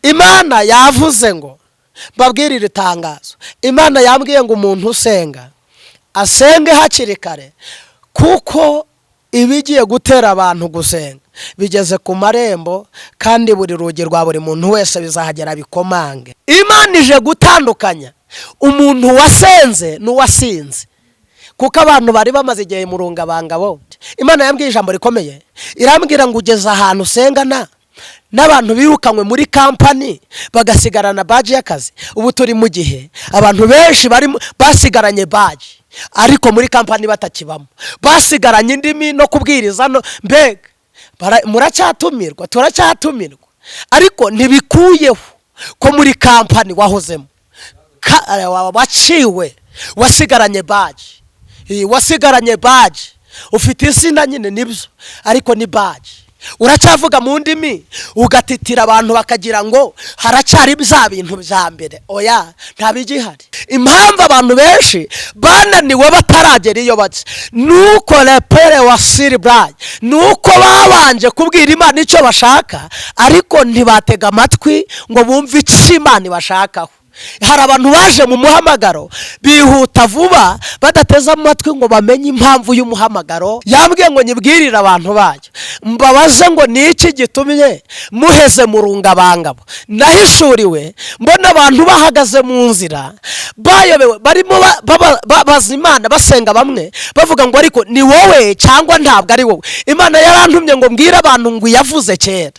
Imana yavuze ngo babwirire itangazo. Imana yambwiye ngo umuntu usenga asenge hakiri kare, kuko ibigiye gutera abantu gusenga bigeze ku marembo, kandi buri rugi rwa buri muntu wese bizahagera bikomange. Imana ije gutandukanya umuntu wasenze n'uwasinze, kuko abantu bari bamaze igihe mu rungabangabo. Imana yambwiye ijambo rikomeye, irambwira ngo ugeze ahantu usengana n'abantu birukanywe muri kampani bagasigarana baji y'akazi. Ubu turi mu gihe abantu benshi basigaranye baji, ariko muri kampani batakibamo, basigaranye indimi no kubwiriza mbega muracyatumirwa, turacyatumirwa, ariko ntibikuyeho ko muri kampani wahozemo waciwe, wasigaranye baji, ufite izina nyine nibyo, ariko ni baji. Uracyavuga mu ndimi ugatitira abantu bakagira ngo haracyari bya bintu bya mbere. Oya, nta bigihari. Impamvu abantu benshi bananiwe bataragera iyo baje, nuko repere wa siribrayi, nuko babanje kubwira Imana icyo bashaka, ariko ntibatega amatwi ngo bumve icyo Imana ibashakaho. Hari abantu baje mu muhamagaro bihuta vuba badateza amatwi ngo bamenye impamvu y'umuhamagaro. Yambwiye ngo nyibwirire abantu bayo, mbabaze ngo niki gitumye muheze mu rungabangabo. Nahishuriwe mbona abantu bahagaze mu nzira bayobewe, barimo babaza Imana, basenga bamwe bavuga ngo ariko ni wowe cyangwa ntabwo ari wowe. Imana yarantumye ngo mbwire abantu ngo yavuze kera,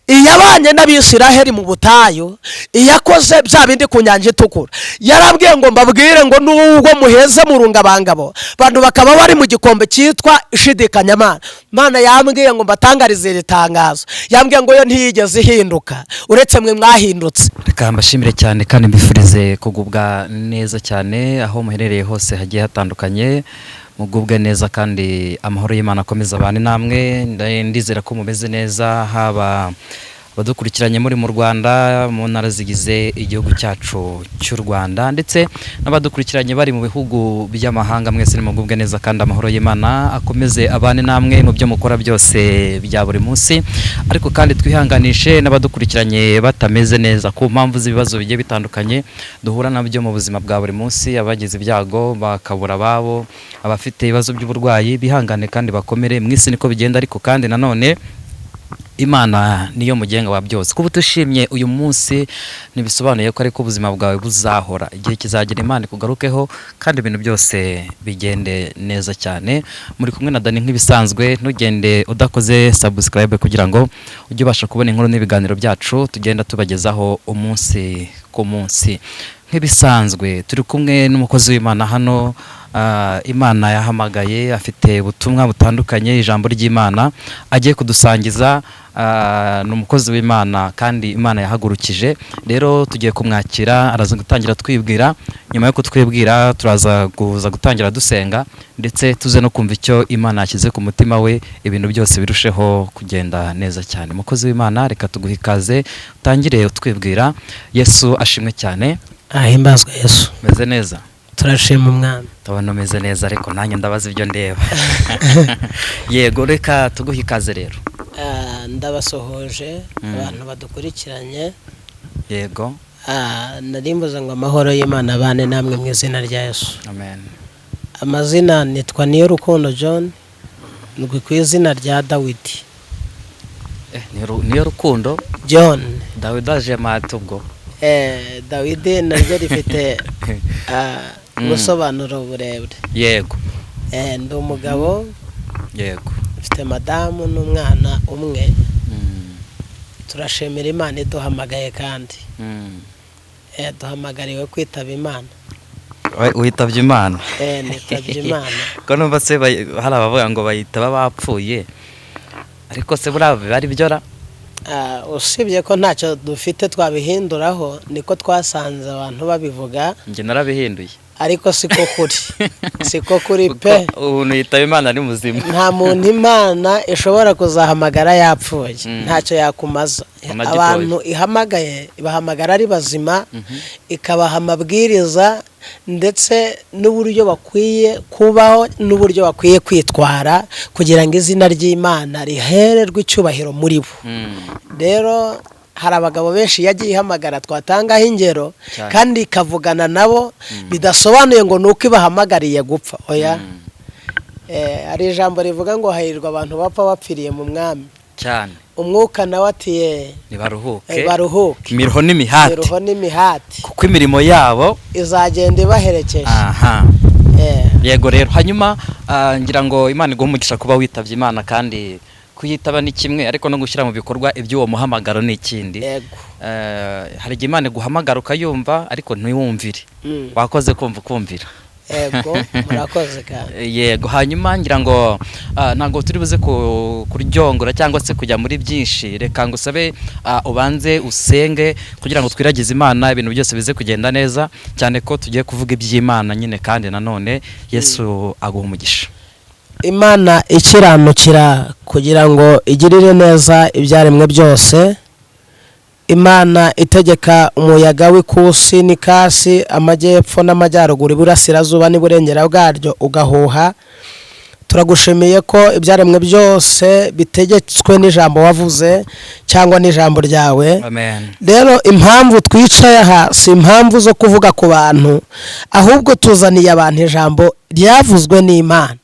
iyabanye n'Abisiraheli mu butayu, iyakoze bya bindi ku nyanja itukura. Yarambwiye ngo mbabwire ngo nubwo muheze mu rungabangabo, abantu bakaba bari mu gikombe cyitwa ishidikanyamana. Imana yambwiye ngo mbatangarize iri tangazo, yambwiye ngo yo ntiyigeze ihinduka uretse mwe mwahindutse. Reka mbashimire cyane kandi mbifurize kugubwa neza cyane aho muherereye hose hagiye hatandukanye. Mugubwe neza kandi amahoro y'Imana akomeza abane namwe. Ndizera ko mumeze neza, haba badukurikiranye muri mu Rwanda, mu ntara zigize igihugu cyacu cy'u Rwanda, ndetse n'abadukurikiranye bari mu bihugu by'amahanga. Mwese nimugubwe neza kandi amahoro y'Imana akomeze abane namwe mu byo mukora byose bya buri munsi. Ariko kandi twihanganishe n'abadukurikiranye batameze neza ku mpamvu z'ibibazo bigiye bitandukanye duhura nabyo mu buzima bwa buri munsi, abagize ibyago bakabura ababo, abafite ibibazo by'uburwayi, bihangane kandi bakomere. Mwisi niko bigenda, ariko kandi nanone Imana niyo mugenga wa byose. Kuba tushimye uyu munsi nibisobanuye ko ariko ubuzima bwawe buzahora, igihe kizagira Imana kugarukeho kandi ibintu byose bigende neza cyane. Muri kumwe na Dani nk'ibisanzwe, ntugende udakoze subscribe kugira ngo ujye ubasha kubona inkuru n'ibiganiro byacu tugenda tubagezaho umunsi ku munsi. Nk'ibisanzwe turi kumwe n'umukozi w'Imana hano. Imana yahamagaye, afite ubutumwa butandukanye, ijambo ry'Imana agiye kudusangiza. Ni umukozi w'Imana kandi Imana yahagurukije. Rero tugiye kumwakira, araza gutangira twibwira. Nyuma yo kutwibwira turaza kuza gutangira dusenga, ndetse tuze no kumva icyo Imana yashyize ku mutima we, ibintu byose birusheho kugenda neza cyane. Umukozi w'Imana, reka tuguhe ikaze, utangire utwibwira. Yesu ashimwe cyane. Ahimbazwe Yesu. Meze neza? Turashima Umwami. Tabona umeze neza, ariko nanjye ndabaza ibyo ndeba. Yego, reka tuguhe ikaze rero. Ndabasohoje abantu badukurikiranye. Yego. Narimbuza ngo amahoro y'Imana abane namwe mu izina rya Yesu. Amen. Amazina nitwa Niyorukundo John, ndwi ku izina rya Dawidi. Niyorukundo John. Dawidi aje matubwo. Dawidi naryo rifite ubusobanuro burebure. Yego. Ndi umugabo. Yego. Mfite madamu n'umwana umwe. Turashimira Imana iduhamagaye kandi duhamagariwe kwitaba Imana. Witabye Imana? Nitabye Imana. Ko numva se hari abavuga ngo bayitaba bapfuye, ariko se bari byora? Usibye ko ntacyo dufite twabihinduraho, niko twasanze abantu babivuga. Nge narabihinduye, ariko siko kuri pe. Umuntu yitaba Imana ari muzima. Nta muntu Imana ishobora kuzahamagara yapfuye, ntacyo yakumaza. Abantu ihamagaye ibahamagara ari bazima, ikabaha amabwiriza ndetse n'uburyo bakwiye kubaho n'uburyo bakwiye kwitwara kugira ngo izina ry'Imana rihererwe icyubahiro muri bo. Rero hari abagabo benshi yagiye ihamagara twatangaho ingero Cyane. kandi ikavugana nabo bidasobanuye ngo nuko ibahamagariye gupfa oya. Hari ijambo rivuga ngo hahirwa abantu bapfa bapfiriye mu mwami cyane. umwuka nawe ati nibaruhuke baruhuke imiruho n'imihati imiruho n'imihati kuko imirimo yabo izagenda ibaherekeje. aha yego rero hanyuma ngira ngo Imana iguhe umugisha kuba witavye Imana kandi kuyitaba ni kimwe ariko no gushyira mu bikorwa iby'uwo muhamagaro ni ikindi. Yego. Hari igihe Imana iguhamagara ukayumva ariko ntiwumvire wakoze kumvira. Yego murakoze kandi. Yego hanyuma ngira ngo ntago turi buze kuryongora cyangwa se kujya muri byinshi reka ngusabe ubanze usenge kugira ngo twiragize Imana ibintu byose bize kugenda neza cyane ko tugiye kuvuga iby'Imana nyine kandi nanone Yesu aguha umugisha. Imana ikiranukira kugira ngo igirire neza ibyaremwe byose. Imana itegeka umuyaga w'ikusi n'ikasi amajyepfo n'amajyaruguru iburasirazuba n'iburengera bwaryo ugahuha. Turagushimiye ko ibyaremwe byose bitegetswe n'ijambo wavuze cyangwa n'ijambo ryawe. Amen. Rero impamvu twicaye aha si impamvu zo kuvuga ku bantu ahubwo tuzaniye abantu ijambo ryavuzwe n'Imana.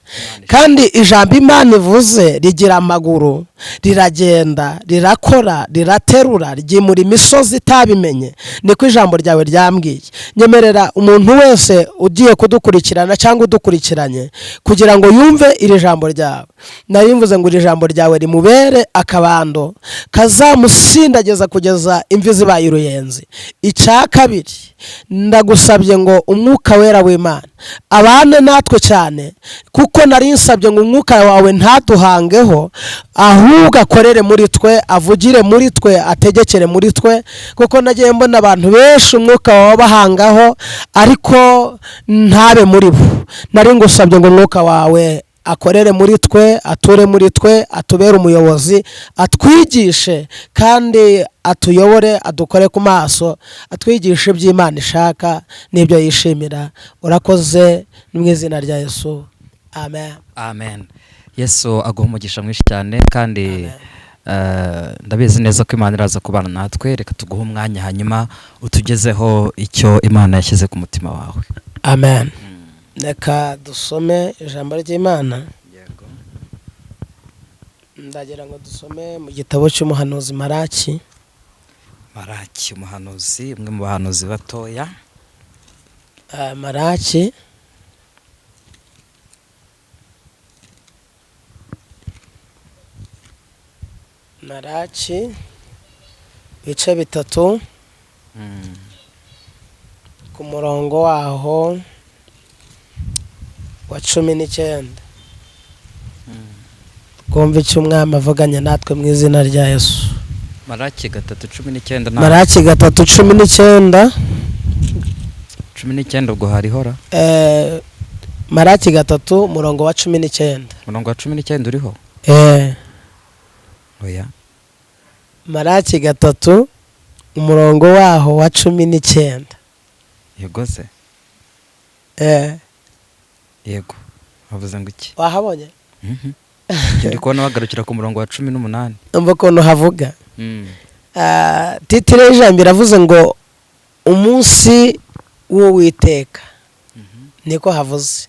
Kandi ijambo Imana ivuze rigira amaguru, riragenda, rirakora, riraterura, ryimura imisozi itabimenye. Niko ijambo ryawe ryambwiye. Nyemerera umuntu wese ugiye kudukurikirana cyangwa udukurikiranye kugira ngo yumve iri jambo ryawe. Nari mvuze ngo iri jambo ryawe rimubere akabando kazamusindageza kugeza imvi zibaye uruyenzi. Icya kabiri ndagusabye ngo umwuka wera w'Imana abane natwe cyane kuko nari nsabye ngo umwuka wawe ntaduhangeho ahubwo akorere muri twe, avugire muri twe, ategekere muri twe kuko nagiye mbona abantu benshi umwuka wawe bahangaho ariko ntabe muri bo. Nari ngusabye ngo umwuka wawe akorere muri twe, ature muri twe, atubere umuyobozi, atwigishe kandi atuyobore, adukore ku maso, atwigishe iby'Imana ishaka n'ibyo yishimira. Urakoze mu izina rya Yesu. Amen. Amen. Yesu aguha umugisha mwinshi cyane kandi ndabizi neza ko Imana iraza kubana natwe. Reka tuguhe umwanya hanyuma utugezeho icyo Imana yashyize ku mutima wawe. Amen. Reka dusome ijambo ry'Imana. Yego. Ndagira ngo dusome mu gitabo cy'umuhanuzi Maraki. Maraki umuhanuzi, umwe mu bahanuzi batoya. Maraki bice bitatu ku murongo waho wa 19. Kumva icyo umwami avuganye natwe mu izina rya Yesu. Maraki 3:19. Maraki 3:19. 19 ubwo harihora. Maraki 3 umurongo wa 19. Umurongo wa 19 uriho? Oya. Maraki 3 umurongo waho wa 19. Yego se. Yego. Havuze ngo iki? Wahabonye? Ndi kubona bagarukira ku murongo wa 18. Umva ukuntu havuga. Titire y'ijambo iravuze ngo umunsi w'Uwiteka. Niko havuze.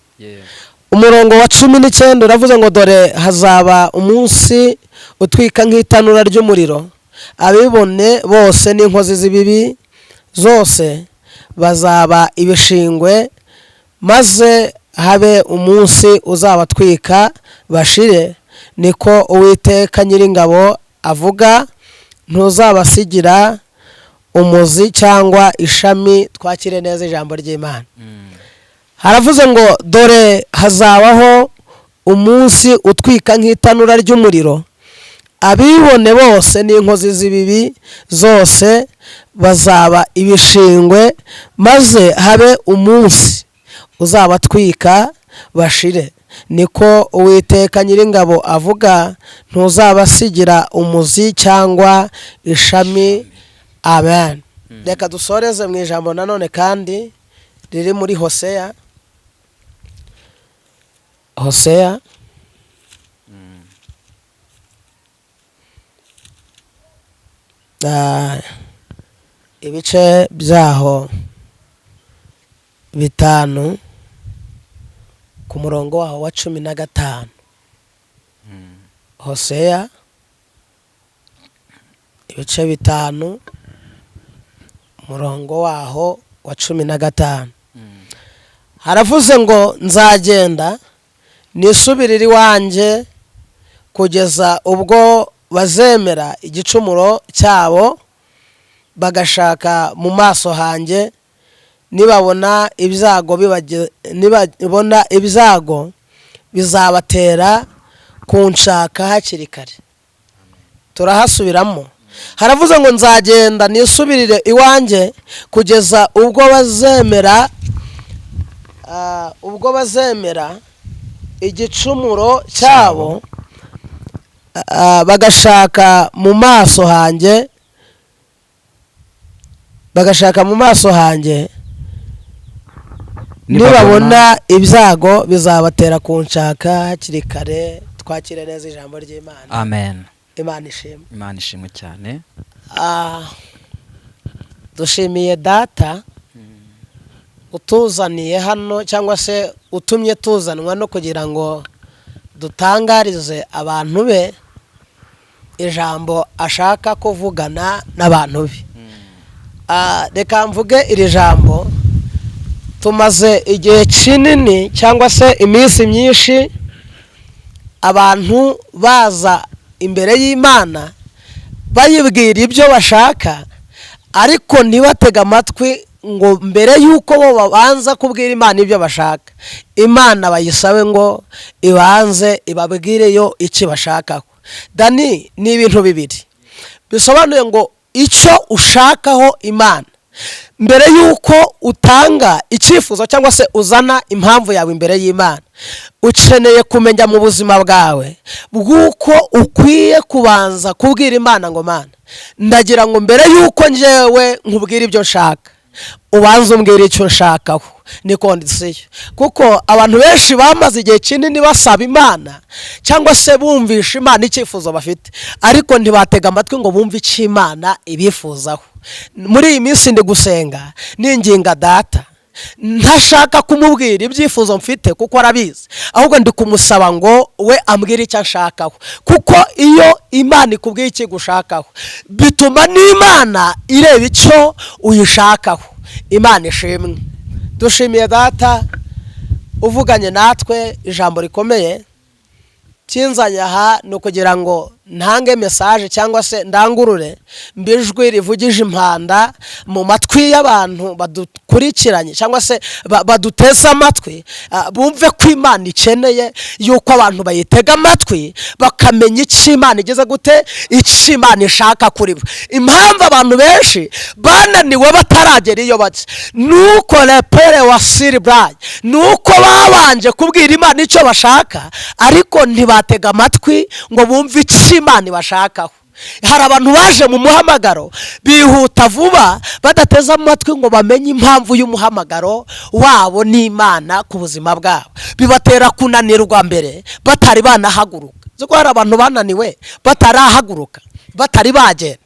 Umurongo wa 19 uravuze ngo dore hazaba umunsi utwika nk'itanura ry'umuriro, abibone bose n'inkozi z'ibibi zose bazaba ibishingwe, maze habe umunsi uzabatwika bashire. Niko Uwiteka Nyiringabo avuga, ntuzabasigira umuzi cyangwa ishami. Twakire neza ijambo ry'Imana. Haravuze ngo dore hazabaho umunsi utwika nk'itanura ry'umuriro, abibone bose n'inkozi z'ibibi zose bazaba ibishingwe, maze habe umunsi uzabatwika bashire. Niko Uwiteka Nyiringabo avuga, ntuzabasigira umuzi cyangwa ishami. Amen. Reka dusoreze mu ijambo nanone kandi riri muri Hoseya. ibice byaho 5 ku murongo waho wa 15. Hoseya ibice 5 umurongo waho wa 15. Haravuze ngo nzagenda nisubirira iwanjye kugeza ubwo bazemera igicumuro cyabo bagashaka mu maso hanjye nibabona ibyago bizabatera kunshaka hakiri kare. Turahasubiramo. Haravuze ngo nzagenda nisubirire iwanjye kugeza ubwo bazemera igicumuro cyabo bagashaka mu maso hanjye nibabona ibyago bizabatera kunshaka hakiri kare. Twakire neza ijambo ry'Imana. Amen. Imana ishimwe. Imana ishimwe cyane. Dushimiye data utuzaniye hano cyangwa se utumye tuzanwa no kugira ngo dutangarize abantu be ijambo ashaka kuvugana n'abantu be. Reka mvuge iri jambo. Tumaze igihe kinini cyangwa se iminsi myinshi abantu baza imbere y'Imana bayibwira ibyo bashaka, ariko ntibatega amatwi ngo mbere yuko bo babanza kubwira Imana ibyo bashaka, Imana bayisabe ngo ibanze ibabwireyo icyo bashakaho. Dani, ni ibintu bibiri bisobanuye ngo icyo ushakaho Imana mbere yuko utanga icyifuzo cyangwa se uzana impamvu yawe imbere y'Imana, ukeneye kumenya mu buzima bwawe bw'uko ukwiye kubanza kubwira Imana ngo Mana, ndagira ngo mbere yuko njyewe nkubwira ibyo nshaka ubanza umbwira icyo nshakaho. Ni kondisiyo, kuko abantu benshi bamaze igihe kinini basaba Imana cyangwa se bumvisha Imana icyifuzo bafite, ariko ntibatega amatwi ngo bumve icyo Imana ibifuzaho. Muri iyi minsi ndi gusenga ninginga data, ntashaka kumubwira ibyifuzo mfite kuko arabizi, ahubwo ndi kumusaba ngo we ambwire icyo ashakaho, kuko iyo Imana ikubwiye icyo gushakaho bituma n'Imana ireba icyo uyishakaho. Imana ishimwe. Dushimiye data uvuganye natwe ijambo rikomeye. Kinzanye aha ni ukugira ngo ntange message cyangwa se ndangurure mbijwi rivugije impanda mu matwi y'abantu badukurikiranye cyangwa se baduteza amatwi, bumve ko Imana ikeneye yuko abantu bayitega amatwi bakamenya icyo Imana igeze gute, icyo Imana ishaka kuri bo. Impamvu abantu benshi bananiwe bataragera iyo bati nuko repere wa siribrayi, nuko babanje kubwira Imana icyo bashaka ariko ntibatega amatwi ngo bumve icyo Imana ibashakaho. Hari abantu baje mu muhamagaro bihuta vuba badateza amatwi ngo bamenye impamvu y'umuhamagaro wabo n'Imana ku buzima bwabo, bibatera kunanirwa mbere batari banahaguruka. Ziko hari abantu bananiwe batarahaguruka, batari bagenda.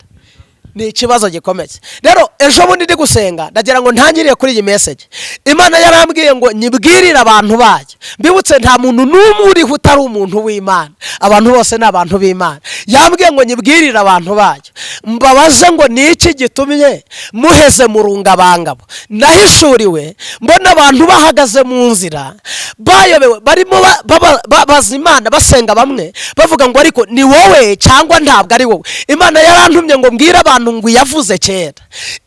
Ni ikibazo gikomeye. Rero ejo bundi ndi gusenga ndagira ngo ntangiriye kuri iyi message. Imana yarambwiye ngo nyibwirire abantu bayo, mbibutse nta muntu n'umwe uri utari umuntu w'Imana, abantu bose ni abantu b'Imana. Yambwiye ngo nyibwirire abantu bayo, mbabaze ngo niki gitumye muheze mu rungabangabo. Nahishuriwe mbona abantu bahagaze mu nzira bayobewe, barimo babaza Imana basenga, bamwe bavuga ngo ariko ni wowe cyangwa ntabwo ari wowe. Imana yarantumye ngo mbwire abantu ngo yavuze kera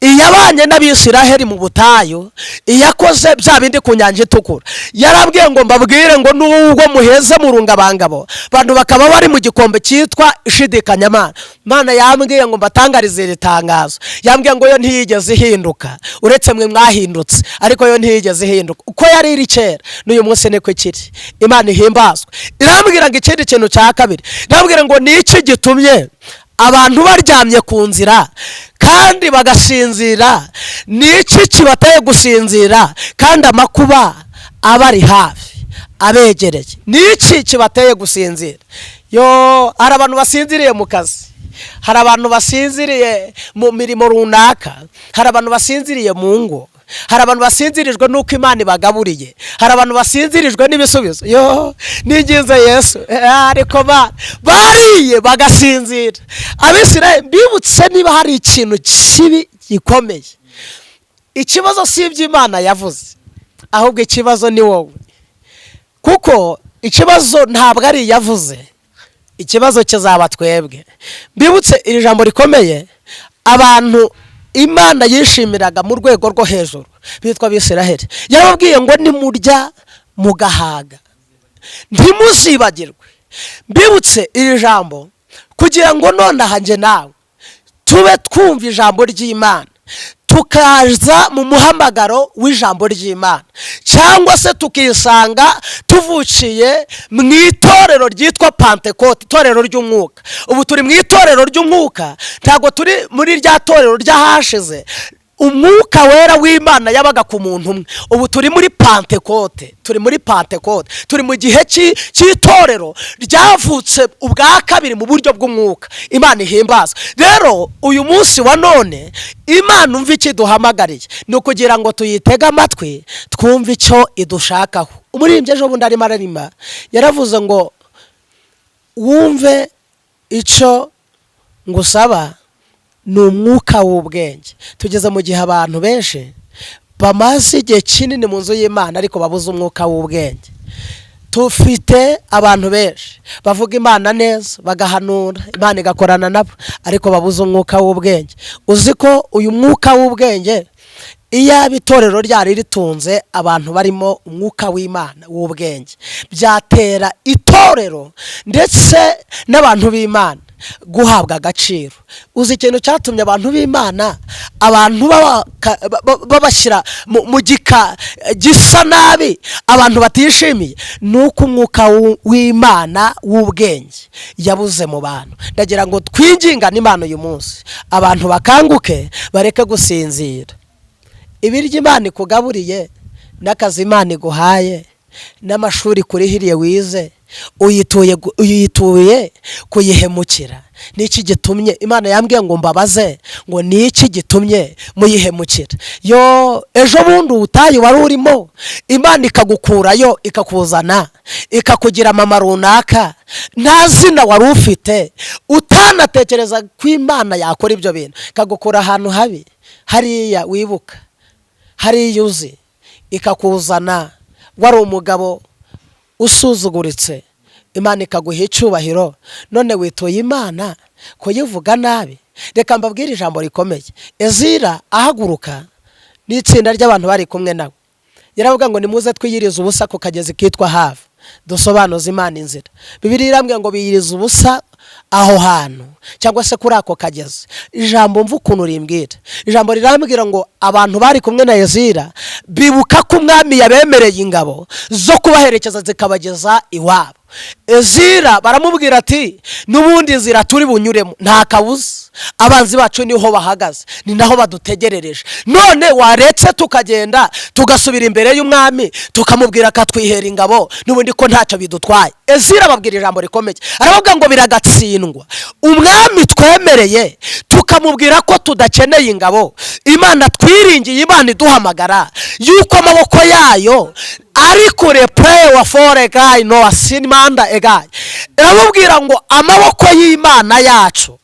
iyabanye n'Abisiraheli mu butayu, iyakoze bya bindi ku nyanja itukura. Yarambwiye ngo mbabwire ngo nubwo muheze mu rungabangabo abantu bakaba bari mu gikombe cyitwa ishidikanyamana. Imana yambwiye ngo mbatangarize iri tangazo. Yambwiye ngo yo ntiyigeze ihinduka, uretse mwe mwahindutse, ariko yo ntiyigeze ihinduka. Uko yari iri kera n'uyu munsi niko kiri. Imana ihimbazwe. Irambwira ngo ikindi kintu cya kabiri, irambwira ngo niki gitumye abantu baryamye ku nzira kandi bagasinzira. Niki kibateye gusinzira kandi amakuba abari hafi abegereye? Niki kibateye gusinzira? Yo, hari abantu basinziriye mu kazi, hari abantu basinziriye mu mirimo runaka, hari abantu basinziriye mu ngo, hari abantu basinzirijwe n'uko Imana ibagaburiye, hari abantu basinzirijwe n'ibisubizo. Yo niginze Yesu, ariko bariye bagasinzira. Abisirayeli bibutse niba hari ikintu kibi gikomeye, ikibazo si iby'Imana yavuze, ahubwo ikibazo ni wowe. Kuko ikibazo ntabwo ari yavuze, ikibazo kizaba twebwe. Bibutse iri jambo rikomeye, abantu Imana yishimiraga mu rwego rwo hejuru bitwa Abisirayeli, yarababwiye ngo nimurya mugahaga ntimuzibagirwe. Mbibutse iri jambo kugira ngo nonaha nje nawe tube twumva ijambo ry'Imana, tukaza mu muhamagaro w'ijambo ry'Imana, cyangwa se tukisanga tuvukiye mu itorero ryitwa Pentekote, itorero ry'umwuka. Ubu turi mu itorero ry'umwuka, ntabwo turi muri rya torero ryahashize umwuka wera w'Imana yabaga ku muntu umwe. Ubu turi muri Pentekote, turi muri Pentekote, turi mu gihe cy'itorero ryavutse ubwa kabiri mu buryo bw'umwuka. Imana ihimbazwe. Rero uyu munsi wa none Imana umva iki duhamagariye, ni ukugira ngo tuyitege amatwi twumve icyo idushakaho. Umuririmbyi ejo bundi arimo ararima yaravuze ngo wumve icyo ngusaba ni umwuka w'ubwenge. Tugeze mu gihe abantu benshi bamaze igihe kinini mu nzu y'Imana ariko babuze umwuka w'ubwenge. Tufite abantu benshi bavuga Imana neza, bagahanura, Imana igakorana nabo, ariko babuze umwuka w'ubwenge. Uzi ko uyu mwuka w'ubwenge iyo itorero ryari ritunze abantu barimo umwuka w'Imana w'ubwenge, byatera itorero ndetse n'abantu b'Imana guhabwa agaciro. Uzi ikintu cyatumye abantu b'Imana abantu babashyira mu gika gisa nabi, abantu batishimiye, nuko umwuka w'Imana w'ubwenge yabuze mu bantu. Ndagira ngo twingingane Imana uyu munsi, abantu bakanguke bareke gusinzira. Ibiryo Imana ikugaburiye, n'akazi Imana iguhaye, n'amashuri kurihiriye wize, uyituye kuyihemukira. Niki gitumye Imana yambwiye ngo mbabaze ngo niki gitumye muyihemukira? Yo ejo bundi utayi wari urimo, Imana ikagukurayo ikakuzana ikakugira mama runaka, nta zina wari ufite, utanatekereza ko Imana yakora ibyo bintu, ikagukura ahantu habi hariya wibuka, hariya uzi, ikakuzana wari umugabo usuzuguritse, Imana ikaguha icyubahiro, none witoye Imana kuyivuga nabi. Reka mbabwire ijambo rikomeye. Ezira ahaguruka n'itsinda ry'abantu bari kumwe nawe, yaravuga ngo nimuze twiyirize ubusa ku kagezi kitwa Hava, dusobanuza Imana inzira. Bibiliya irambwira ngo biyirize ubusa aho hantu cyangwa se kuri ako kagezi. Ijambo mvu ukuntu rimbwira, ijambo rirambwira ngo abantu bari kumwe na Ezira bibuka ko umwami yabemereye ingabo zo kubaherekeza zikabageza iwabo. Ezira baramubwira ati n'ubundi inzira turi bunyuremo nta kabuza, abanzi bacu niho bahagaze, ni naho badutegerereje, none waretse tukagenda tugasubira imbere y'umwami tukamubwira akatwihera ingabo n'ubundi ko ntacyo bidutwaye. Ezira babwira ijambo rikomeye, aravuga ngo biragatsindwa umwami twemereye tukamubwira ko tudakeneye ingabo, Imana twiringiye, Imana iduhamagara yuko amaboko yayo ari kure pray wa for guy no asinmanda egaye. Iramubwira ngo amaboko y'Imana yacu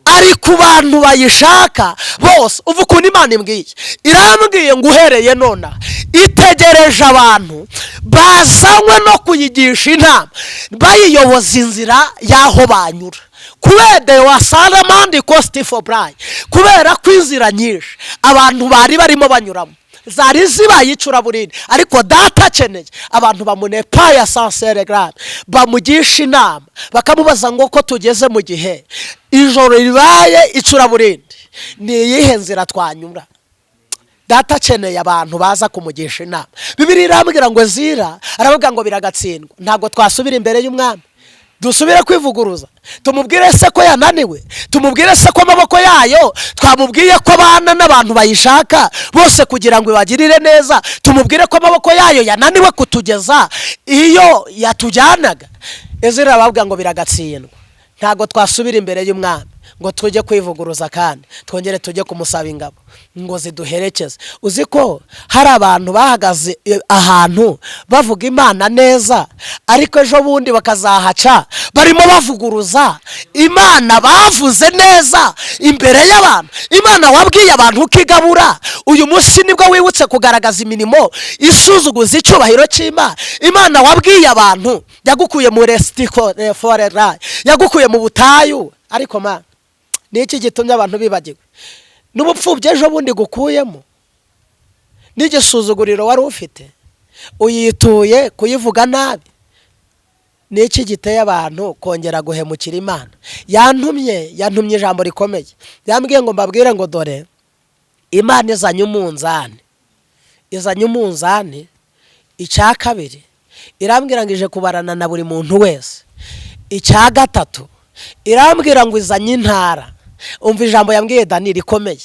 ari ku bantu bayishaka bose. Uvu ukuntu Imana imbwiye, irambwiye ngo uhereye nona itegereje abantu bazanywe no kuyigisha inama, bayiyoboza inzira yaho banyura. Kubera wa Salamandi cost for bride, kubera kwinzira nyinshi abantu bari barimo banyuramo zari zibaye icuraburindi, ariko data akeneye abantu bamunepa ya sincere grade, bamugisha inama bakamubaza ngo ko tugeze mu gihe ijoro ribaye icuraburindi, ni iyihe nzira twanyura? Data akeneye abantu baza kumugisha inama. Bibiliya irambwira ngo Ezira aravuga ngo biragatsindwa, ntabwo twasubira imbere y'umwami dusubire kwivuguruza, tumubwire se ko yananiwe, tumubwire se ko amaboko yayo twamubwiye ko bana n'abantu bayishaka bose kugira ngo ibagirire neza, tumubwire ko amaboko yayo yananiwe kutugeza iyo yatujyanaga. Ezira aravuga ngo biragatsindwa, ntabwo twasubira imbere y'umwami. ngo tujye kwivuguruza kandi twongere tujye kumusaba ingabo ngo ziduherekeze. uzi ko hari abantu bahagaze ahantu bavuga Imana neza, ariko ejo bundi bakazahaca barimo bavuguruza Imana bavuze neza imbere y'abantu. Imana wabwiye abantu ukigabura, uyu munsi nibwo wibutse kugaragaza imirimo isuzuguza icyubahiro cy'Imana. Imana wabwiye abantu yagukuye mu resitikore, yagukuye mu butayu, ariko Mana niki gitumye abantu bibagiwe? N'ubupfubyi ejo bundi gukuyemo, n'igisuzuguriro wari ufite uyituye kuyivuga nabi. Niki giteye abantu kongera guhemukira Imana? Yantumye ijambo rikomeye, yambwiye ngo mbabwire ngo dore Imana izanye umunzani, icya kabiri irambwira ngo ije kubarana na buri muntu wese. Icya gatatu irambwira ngo izanye intara. Umva ijambo yambwiye Dani rikomeye,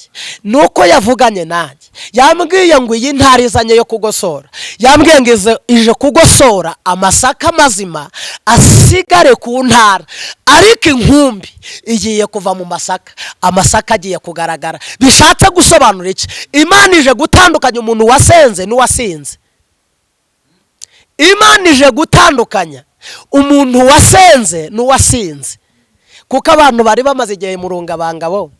nuko yavuganye nanjye. Yambwiye ngo iyi ntara izanye yo kugosora, yambwiye ngo ije kugosora amasaka mazima asigare ku ntara, ariko inkumbi igiye kuva mu masaka, amasaka agiye kugaragara. Bishatse gusobanura iki? Imana ije gutandukanya umuntu wasenze n'uwasinze. Imana ije gutandukanya umuntu wasenze n'uwasinze, kuko abantu bari bamaze igihe mu rungabangabo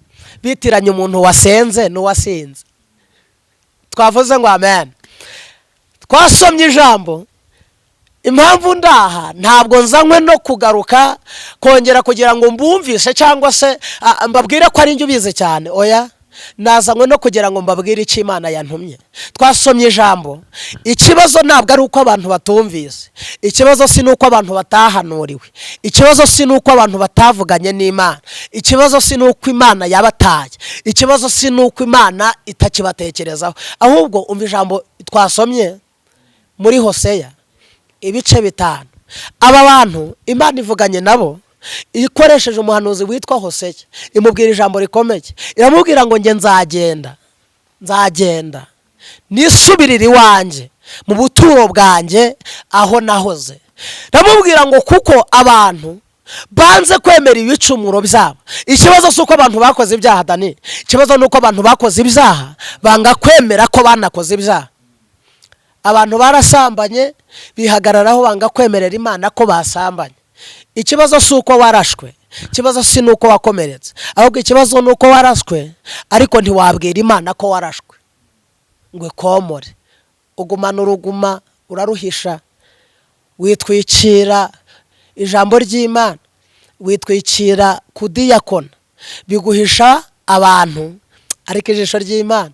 bitiranye umuntu wasenze n'uwasinze. Twavuze ngo amen. Twasomye ijambo. Impamvu ndaha ntabwo nzanywe no kugaruka kongera kugira ngo mbumvise cyangwa se mbabwire ko ari njye ubizi cyane. Oya, nazanywe no kugira ngo mbabwire icyo Imana yantumye. Twasomye ijambo. Ikibazo ntabwo ari uko abantu batumvise, ikibazo si nuko abantu batahanuriwe, ikibazo si nuko abantu batavuganye n'Imana, ikibazo si nuko Imana yabataye, ikibazo si nuko Imana itakibatekerezaho. Ahubwo umva ijambo twasomye muri Hoseya ibice 5. Aba bantu Imana ivuganye nabo ikoresheje umuhanuzi witwa Hoseya, imubwira ijambo rikomeye. Iramubwira ngo nge nzagenda nisubirira iwanjye mu buturo bwanjye aho nahoze. Iramubwira ngo kuko abantu banze kwemera ibicumuro byabo. Ikibazo si uko abantu bakoze ibyaha Dani, ikibazo ni uko abantu bakoze ibyaha banga kwemera ko banakoze ibyaha. Abantu barasambanye bihagararaho banga kwemerera Imana ko basambanye. Ikibazo si uko warashwe, ikibazo si nuko wakomeretse, ahubwo ikibazo ni uko warashwe ariko ntiwabwira Imana ko warashwe ngo ikomore. Ugumana uruguma, uraruhisha, witwikira ijambo ry'Imana, witwikira kudiyakona, biguhisha abantu, ariko ijisho ry'Imana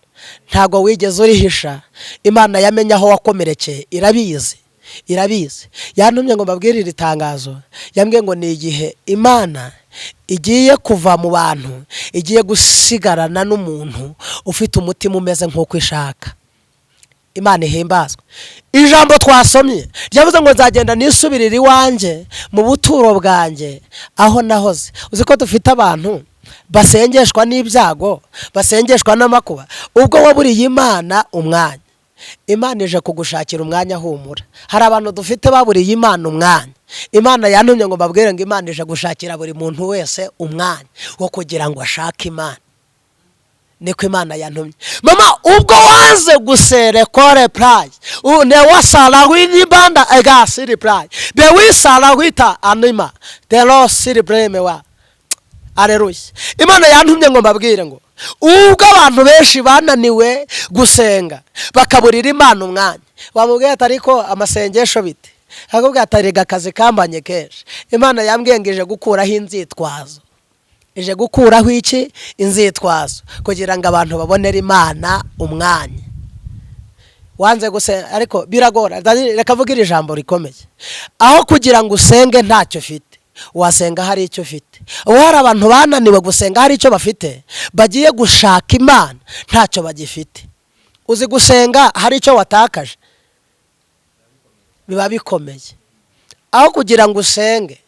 ntago wigeze urihisha. Imana yamenye aho wakomerekeye, irabizi. Yantumye ngo mbabwire iri tangazo. Yambwiye ngo ni igihe Imana igiye kuva mu bantu, igiye gusigarana n'umuntu ufite umutima umeze nk'uko ishaka. Imana ihimbazwe. Ijambo twasomye ryavuze ngo nzagenda nisubirira iwanjye mu buturo bwanjye aho nahoze. Uzi ko dufite abantu basengeshwa n'ibyago, basengeshwa n'amakuba. Ubwo waburiye Imana umwanya, Imana ije kugushakira umwanya, humura. Hari abantu dufite baburiye Imana umwanya. Imana yantumye ngo mbabwire ngo Imana ije gushakira buri muntu wese umwanya wo kugira ngo ashake Imana. Niko Imana yantumye. Mama, ubwo wanze gusere kore praye ne wasala wini banda egasiri praye be wisala wita anima de lo siribreme wa. Aleluya. Imana yantumye ngo mbabwire ngo ubwo abantu benshi bananiwe gusenga bakaburira Imana umwanya, wamubwiye atari ko amasengesho bite, akubwiye atari akazi kambanye kenshi. Imana yambwiye ngo ije gukuraho inzitwazo, ije gukuraho iki? Inzitwazo, kugira ngo abantu babonere Imana umwanya. Wanze gusenga ariko biragora. Reka vuga iri jambo rikomeye. Aho kugira ngo usenge ntacyo ufite, wasenga hari icyo ufite. Ubu hari abantu bananiwe gusenga hari icyo bafite, bagiye gushaka Imana ntacyo bagifite. Uzi gusenga hari icyo watakaje, biba bikomeye. Aho kugira ngo usenge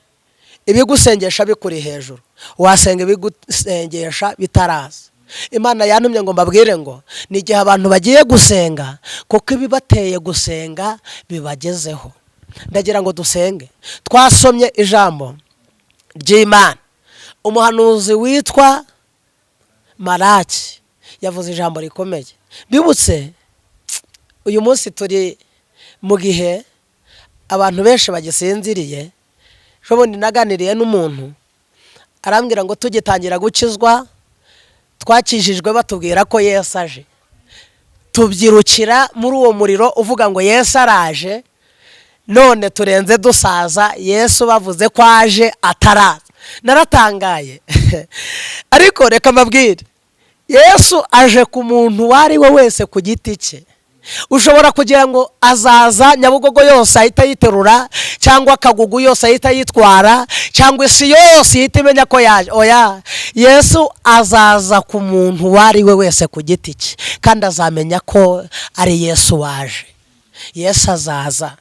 ibigusengesha bikuri hejuru, wasenga ibigusengesha bitaraza. Imana yantumye ngo mbabwire ngo ni igihe abantu bagiye gusenga kuko ibibateye gusenga bibagezeho. Ndagira ngo dusenge. Twasomye ijambo ry'Imana umuhanuzi witwa Maraki yavuze ijambo rikomeye. Bibutse uyu munsi turi mu gihe abantu benshi bagisinziriye. Shobundi naganiriye n'umuntu arambwira ngo tugitangira gukizwa twakijijwe batubwira ko Yesu aje, tubyirukira muri uwo muriro uvuga ngo Yesu araje, none turenze dusaza Yesu bavuze ko aje ataraza. Naratangaye ariko reka mbabwire, Yesu aje ku muntu wari we wese ku giti cye. Ushobora kugira ngo azaza Nyabugogo yose ahita yiterura, cyangwa Kagugu yose ahita yitwara, cyangwa isi yose ihita imenya ko yaje. Oya, Yesu azaza ku muntu wari we wese ku giti cye, kandi azamenya ko ari Yesu waje. Yesu azaza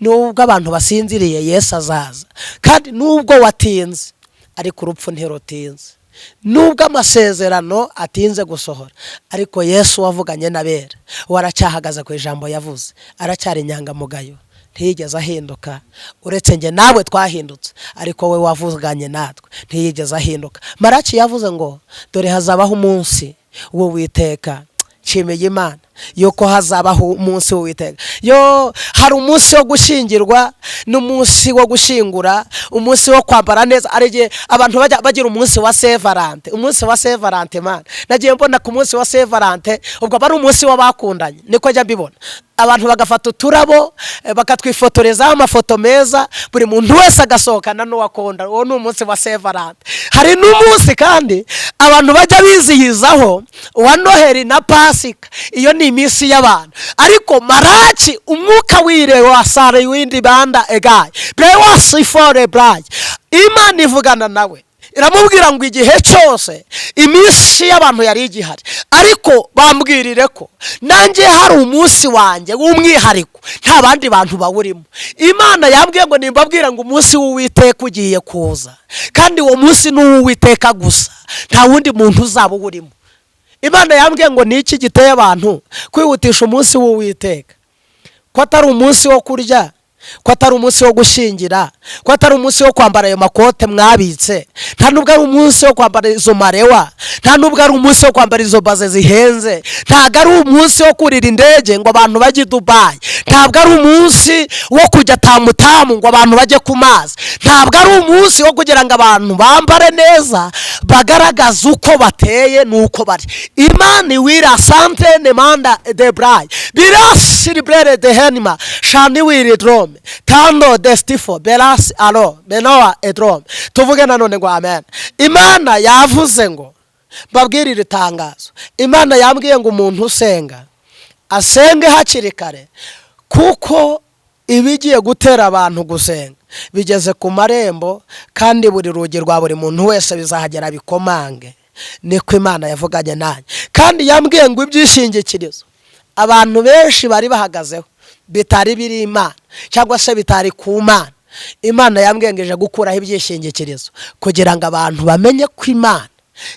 nubwo abantu basinziriye, Yesu azaza. Kandi nubwo watinze, ariko urupfu ntirutinze. Nubwo amasezerano atinze gusohora, ariko Yesu wavuganye n'abera waracyahagaze ku ijambo yavuze, aracyari inyangamugayo, ntiyigeze ahinduka. Uretse nge nawe twahindutse, ariko we wavuganye natwe ntiyigeze ahinduka. Maraki yavuze ngo dore hazabaho umunsi w'Uwiteka. Nshimiye Imana yuko hazabaho umunsi w'Uwiteka. Yo, hari umunsi wo gushingirwa n'umunsi wo gushingura, umunsi wo kwambara neza. Arije abantu bajya bagira umunsi wa Saint Valentin. Umunsi wa Saint Valentin man, nagiye mbona ku munsi wa Saint Valentin ubwo bari umunsi w'abakundanye, niko njya mbibona. Abantu bagafata uturabo bakatwifotorezaho amafoto meza, buri muntu wese agasohokana n'uwakunda. Uwo ni umunsi wa Saint Valentin. Hari n'umunsi kandi abantu bajya bizihizaho wa Noheli na Pasika. Iyo ni iminsi y'abantu. Ariko Maraki umwuka wire wasare windi banda egaye brewasi fore braje, Imana ivugana nawe iramubwira ngo igihe cyose iminsi y'abantu yari igihari, ariko bambwirire ko nanjye hari umunsi wanjye w'umwihariko nta bandi bantu bawurimo. Imana yambwiye ngo nimbabwira ngo umunsi w'Uwiteka ugiye kuza, kandi uwo munsi ni uw'Uwiteka gusa, nta wundi muntu uzaba urimo. Imana yambwiye ngo niki giteye abantu kwihutisha umunsi w'Uwiteka? Ko atari umunsi wo kurya, ko atari umunsi wo gushingira, ko atari umunsi wo kwambara ayo makote mwabitse, nta nubwo ari umunsi wo kwambara izo marewa, nta nubwo ari umunsi wo kwambara izo baze zihenze, ntabwo ari umunsi wo kurira indege ngo abantu bajye Dubai, ntabwo ari umunsi wo kujya tamutamu ngo abantu bajye ku mazi, ntabwo ari umunsi wo kugira ngo abantu bambare neza bagaragaza uko bateye nuko bari. Imana wira sante nemanda de brai birasiribrere de henima shani wiri drome tando destifo belas alo benoa edrome. Tuvuge nanone ngo amen. Imana yavuze ngo babwirire itangazo. Imana yambwiye ngo umuntu usenga asenge hakiri kare, kuko ibigiye gutera abantu gusenga bigeze ku marembo, kandi buri rugi rwa buri muntu wese bizahagera bikomange. Niko Imana yavuganye nanjye. Kandi yambwiye ngo ibyishingikirizo abantu benshi bari bahagazeho bitari biri Imana, cyangwa se bitari ku Mana. Imana yambwiye ngo ije gukuraho ibyishingikirizo kugira ngo abantu bamenye ko Imana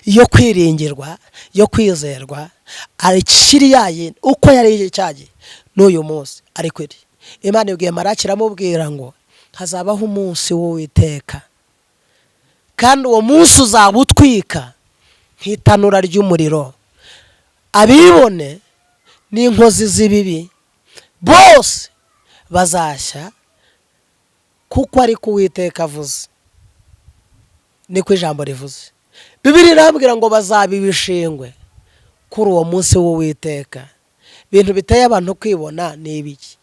yo kwiringirwa, yo kwizerwa, ari kiriya yindi uko yari cyagiye n'uyu munsi ariko iri. Imana ibwiye Maraki iramubwira ngo hazabaho umunsi w'Uwiteka, kandi uwo munsi uzaba utwika nk'itanura ry'umuriro. Abibone n'inkozi z'ibibi bose bazashya, kuko ari ko Uwiteka avuze. Niko ijambo rivuze. Bibiliya irambwira ngo bazaba ibishingwe kuri uwo munsi w'Uwiteka. Ibintu biteye abantu kwibona ni ibiki?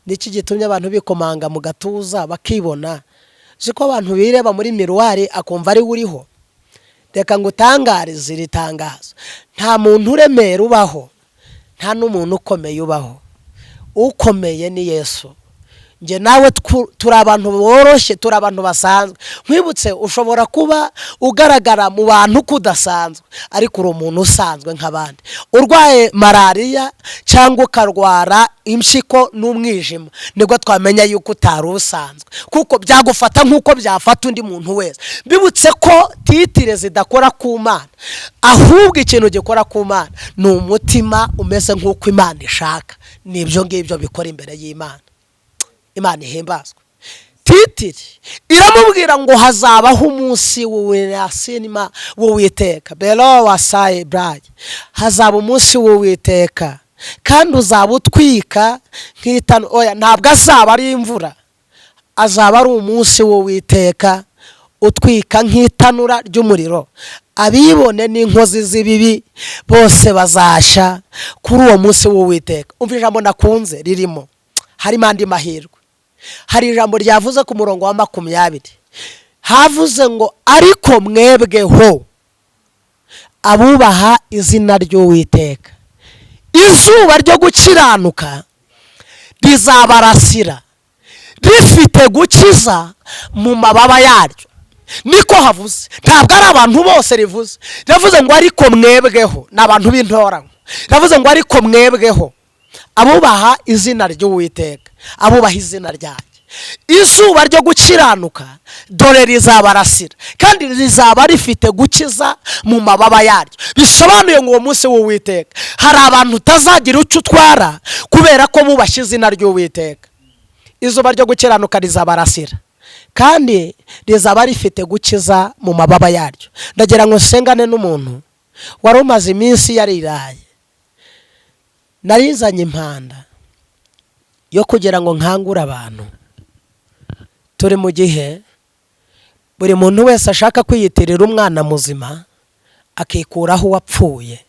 Niki gitumye abantu bikomanga mu gatuza bakibona? Ziko abantu bireba muri miruwari akumva ari uriho. Reka ngo utangarize iri tangazo, nta muntu uremera ubaho, nta n'umuntu ukomeye ubaho. Ukomeye ni Yesu. Nge nawe turi abantu boroshye, turi abantu basanzwe. Nkwibutse ushobora kuba ugaragara mu bantu kudasanzwe, ariko uri umuntu usanzwe nk'abandi. Urwaye malaria cyangwa ukarwara impyiko n'umwijima, nibwo twamenya yuko utari usanzwe, kuko byagufata nk'uko byafata undi muntu wese. Bibutse ko titire zidakora ku Mana, ahubwo ikintu gikora ku Mana ni umutima umeze nk'uko Imana ishaka. Nibyo ngibyo bikora imbere y'Imana. Imana ihimbazwe. titiri iramubwira ngo hazabaho umunsi w'Uwiteka w'Uwiteka belo wasaye braye, hazaba umunsi w'Uwiteka kandi uzaba utwika nk'itanu. Oya, ntabwo azaba ari imvura, azaba ari umunsi w'Uwiteka utwika nk'itanura ry'umuriro. Abibone n'inkozi z'ibibi bose bazasha kuri uwo munsi w'Uwiteka. Umva ijambo nakunze ririmo, harimo andi mahirwe. Hari ijambo ryavuze ku murongo wa 20, havuze ngo ariko mwebweho abubaha izina ry'Uwiteka, izuba ryo gukiranuka rizabarasira rifite gukiza mu mababa yaryo. Niko havuze, ntabwo ari abantu bose rivuze. Yavuze ngo ariko mwebweho, n'abantu b'intorano. Yavuze ngo ariko mwebweho abubaha izina ry'Uwiteka, abubaha izina ryanjye, izuba ryo gukiranuka dore rizabarasira kandi rizaba rifite gukiza mu mababa yaryo. Bisobanuye ngo uwo munsi w'Uwiteka hari abantu utazagira icyo utwara kubera ko bubashye izina ry'Uwiteka. Izuba ryo gukiranuka rizabarasira kandi rizaba rifite gukiza mu mababa yaryo. Ndagira ngo sengane n'umuntu wari umaze iminsi yariraye. Narizanye impanda yo kugira ngo nkangure abantu. Turi mu gihe buri muntu wese ashaka kwiyitirira umwana muzima akikuraho uwapfuye.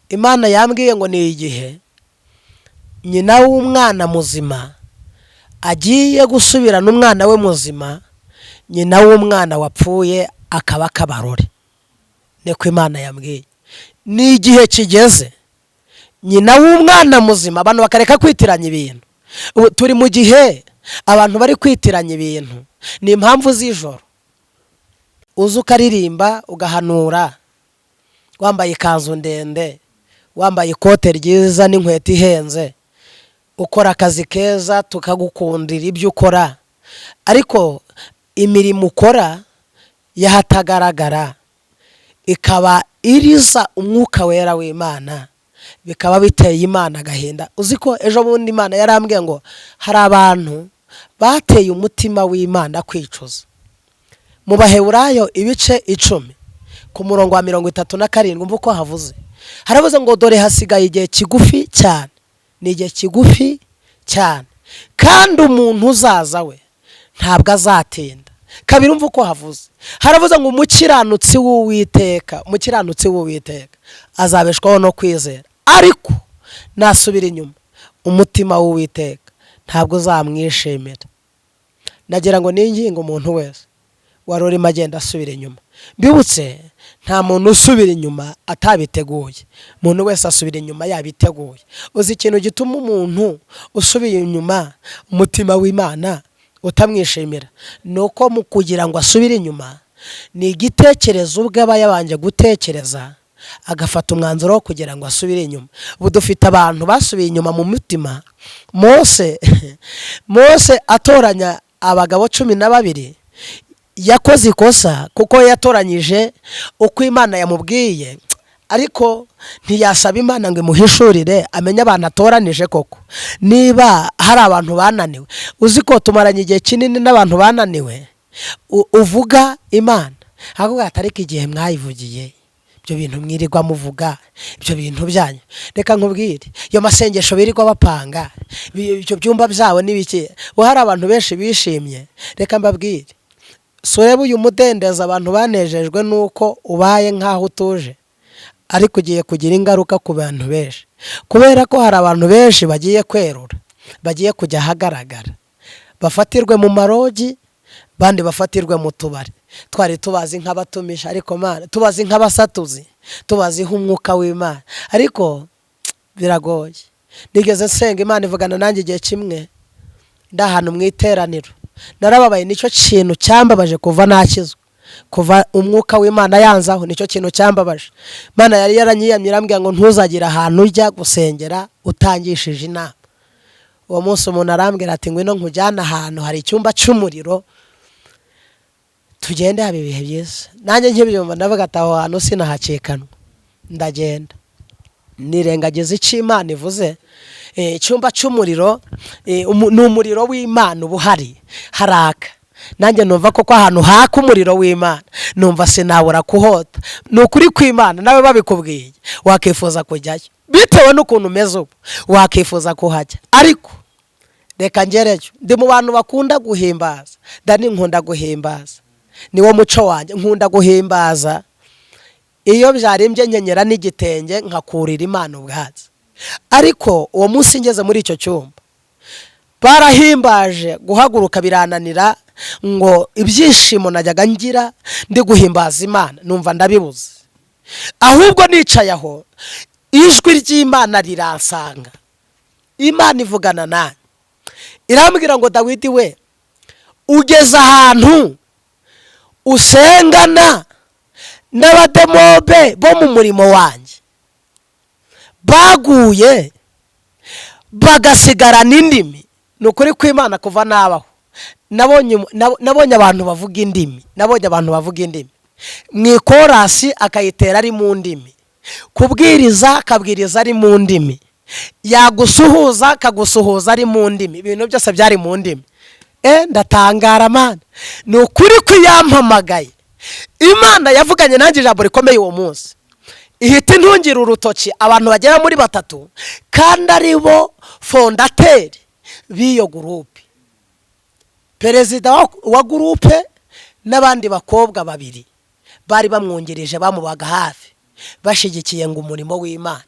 Imana yambwiye ngo ni igihe nyina w'umwana muzima agiye gusubirana umwana we muzima, nyina w'umwana wapfuye akaba akabarore. Niko Imana yambwiye. Ni igihe kigeze nyina w'umwana muzima abantu bakareka kwitiranya ibintu. Turi mu gihe abantu bari kwitiranya ibintu. Ni impamvu z'ijoro uza ukaririmba ugahanura wambaye ikanzu ndende, wambaye ikote ryiza n'inkweto ihenze, ukora akazi keza tukagukundira ibyo ukora, ariko imirimo ukora yahatagaragara ikaba iriza umwuka wera w'Imana, bikaba biteye Imana agahinda. Uzi ko ejo bundi Imana yarambwiye ngo hari abantu bateye umutima w'Imana kwicuza. Mu Baheburayo ibice 10 ku murongo wa 37 umva uko havuze. Haravuze ngo dore hasigaye igihe kigufi cyane, ni igihe kigufi cyane kandi umuntu uzaza we ntabwo azatinda. Kabiri umva uko havuze. Haravuze ngo umukiranutsi w'Uwiteka, umukiranutsi w'Uwiteka azabeshwaho no kwizera, ariko nasubira inyuma umutima w'Uwiteka ntabwo uzamwishimira. Nagira ngo ninginga umuntu wese waruri magenda asubira inyuma. Mbibutse nta muntu usubira inyuma atabiteguye, umuntu wese asubira inyuma yabiteguye. Uzi ikintu gituma umuntu usubira inyuma umutima w'Imana utamwishimira, nuko mu kugira ngo asubire inyuma ni igitekerezo ubwe aba yabanje gutekereza agafata umwanzuro wo kugira ngo asubire inyuma. Ubu dufite abantu basubiye inyuma mu mutima. Mose atoranya abagabo 12 yakoze ikosa kuko yatoranyije uko Imana yamubwiye, ariko ntiyasaba Imana ngo imuhishurire amenye abantu atoranije koko niba hari abantu bananiwe. Uzi ko tumaranye igihe kinini n'abantu bananiwe, uvuga Imana ahubwo atariko igihe mwayivugiye ibyo bintu mwirirwa muvuga ibyo bintu byanyu. Reka nkubwire, iyo masengesho birirwa bapanga ibyo byumba byawe n'ibiki, hari abantu benshi bishimye. Reka mbabwire, soreba uyu mudendeza abantu banejejwe nuko ubaye nkaho utuje, ariko ugiye kugira ingaruka ku bantu benshi, kubera ko hari abantu benshi bagiye kwerura, bagiye kujya ahagaragara, bafatirwe mu marogi, bandi bafatirwe mu tubari. Twari tubazi nk'abatumisha, ariko Mana tubazi nk'abasatuzi, tubazi nk'umwuka w'Imana, ariko biragoye. Nigeze nsenga Imana ivugana nanjye igihe kimwe ndahantu mu iteraniro, narababaye. Nicyo kintu cyambabaje kuva nakizwa, kuva umwuka w'Imana yanzaho, nicyo kintu cyambabaje. Mana yari yaranyiyamye irambwira ngo ntuzagira ahantu ujya gusengera utangishije inama. Uwo munsi umuntu arambwira ati ngwino nkujyana ahantu hari icyumba cy'umuriro tugende habe ibihe byiza. Nanjye nkibyumva ndavuga ati aho hantu sinahacikanwa, ndagenda. nirengagiza icyo Imana ivuze. Icyumba cy'umuriro ni umuriro w'Imana uba uhari haraka. Nanjye numva koko ahantu haka umuriro w'Imana numva sinabura kuhota. Ni ukuri kw'Imana, nawe babikubwiye wakifuza kujyayo bitewe n'ukuntu umeze ubu, wakifuza kuhajya. Ariko reka ngereyo, ndi mu bantu bakunda guhimbaza. Dani nkunda guhimbaza, niwo muco wanjye, nkunda guhimbaza. Iyo byarimbye nkenyera n'igitenge nkakurira Imana ubwatsi. Ariko uwo munsi ngeze muri icyo cyumba barahimbaje, guhaguruka birananira, ngo ibyishimo najyaga ngira ndi guhimbaza Imana numva ndabibuze. Ahubwo nicaye aho ijwi ry'Imana riransanga. Imana ivugana nanjye irambwira ngo Dawidi we, ugeze ahantu usengana n'abademobe bo mu murimo wanjye, baguye bagasigarana indimi. Ni ukuri kw'Imana kuva nabaho nabonye abantu bavuga indimi, mu ikorasi akayitera ari mu ndimi, kubwiriza akabwiriza ari mu ndimi, yagusuhuza akagusuhuza ari mu ndimi, ibintu byose byari mu ndimi. Ndatangara Mana, ni ukuri ko yampamagaye. Imana yavuganye nanjye ijambo rikomeye uwo munsi, ihita intungira urutoki abantu bagera muri 3 kandi ari bo fondateri b'iyo gurupe, perezida wa gurupe n'abandi bakobwa 2 bari bamwongereje, bamubaga hafi, bashigikiye ngo umurimo w'Imana.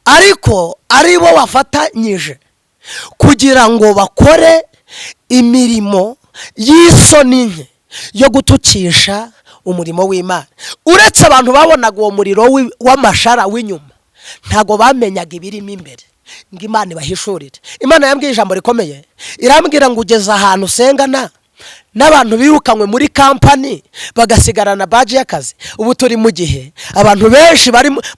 Ariko ari bo bafatanyije kugira ngo bakore imirimo y'isoni nke yo gutukisha umurimo w'Imana. Uretse abantu babonaga uwo muriro w'amashara w'inyuma, ntago bamenyaga ibirimo imbere ngo Imana ibahishurire. Imana yambwiye ijambo rikomeye, irambwira ngo ugeze ahantu usengana n'abantu birukanywe muri kampani bagasigarana baji y'akazi. Ubu turi mu gihe abantu benshi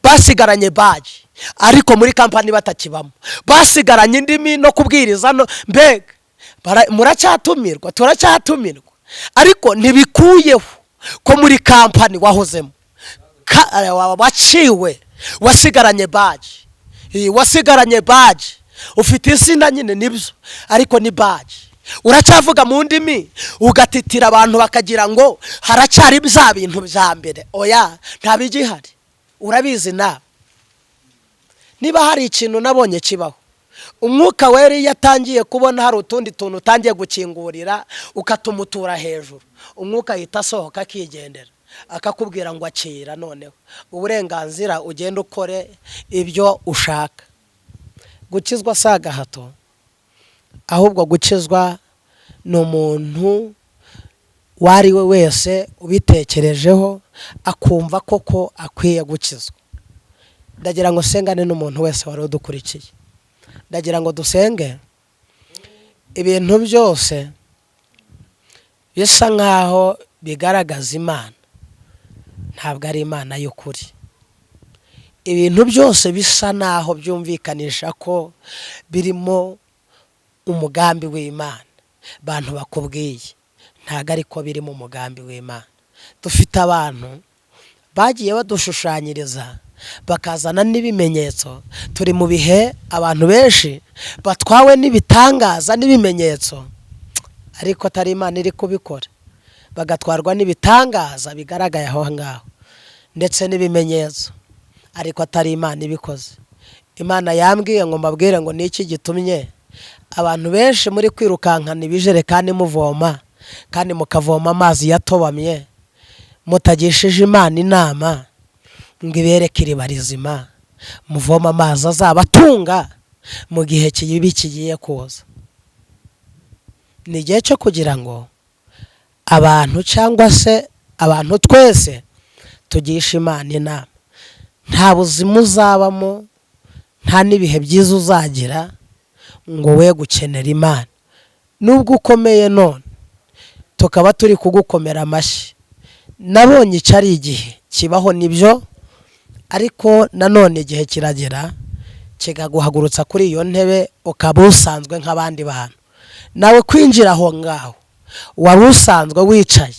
basigaranye baji ariko muri kampani batakibamo, basigaranye indimi no kubwiriza mbega muracyatumirwa, turacyatumirwa, ariko ntibikuyeho ko muri kampani wahozemo waciwe, wasigaranye baji, ufite izina nyine nibyo, ariko ni baji. Uracyavuga mu ndimi ugatitira abantu bakagira ngo haracyari bya bintu bya mbere. Oya, nta bigihari. Urabizi nawe, niba hari ikintu nabonye kibaho, umwuka wera yatangiye kubona hari utundi tuntu utangiye gukingurira ukatumutura hejuru, umwuka ahita asohoka akigendera, akakubwira ngo akira noneho uburenganzira ugenda ukore ibyo ushaka. Gukizwa si agahato, ahubwo gukizwa ni umuntu wari we wese ubitekerejeho akumva koko akwiye gukizwa. Ndagira ngo sengane n'umuntu wese wari udukurikiye, ndagira ngo dusenge. Ibintu byose bisa nkaho bigaragaza Imana ntabwo ari Imana y'ukuri. Ibintu byose bisa naho byumvikanisha ko birimo umugambi w'Imana, bantu bakubwiye ntago ariko biri mu mugambi w'Imana. Dufite abantu bagiye badushushanyiriza bakazana n'ibimenyetso. Turi mu bihe abantu benshi batwawe n'ibitangaza n'ibimenyetso, ariko atari Imana iri kubikora. Bagatwarwa n'ibitangaza bigaragaye aho ngaho ndetse n'ibimenyetso, ariko atari Imana ibikoze. Imana yambwiye ngo mbabwire ngo niki gitumye abantu benshi muri kwirukankana ibijerekani muvoma, kandi mukavoma amazi yatobamye, mutagishije Imana inama ngo ibereke iriba rizima, muvoma amazi azabatunga mu gihe kibi kigiye kuza. Ni igihe cyo kugira ngo abantu cyangwa se abantu twese tugishe Imana inama. Nta buzima uzabamo, nta n'ibihe byiza uzagira ngo we gukenera Imana. Nubwo ukomeye none tukaba turi kugukomera amashyi, nabonye icari igihe kibaho nibyo, ariko nanone igihe kiragera kigaguhagurutsa kuri iyo ntebe ukaba usanzwe nk'abandi bantu. Nawe kwinjira aho ngaho wari usanzwe wicaye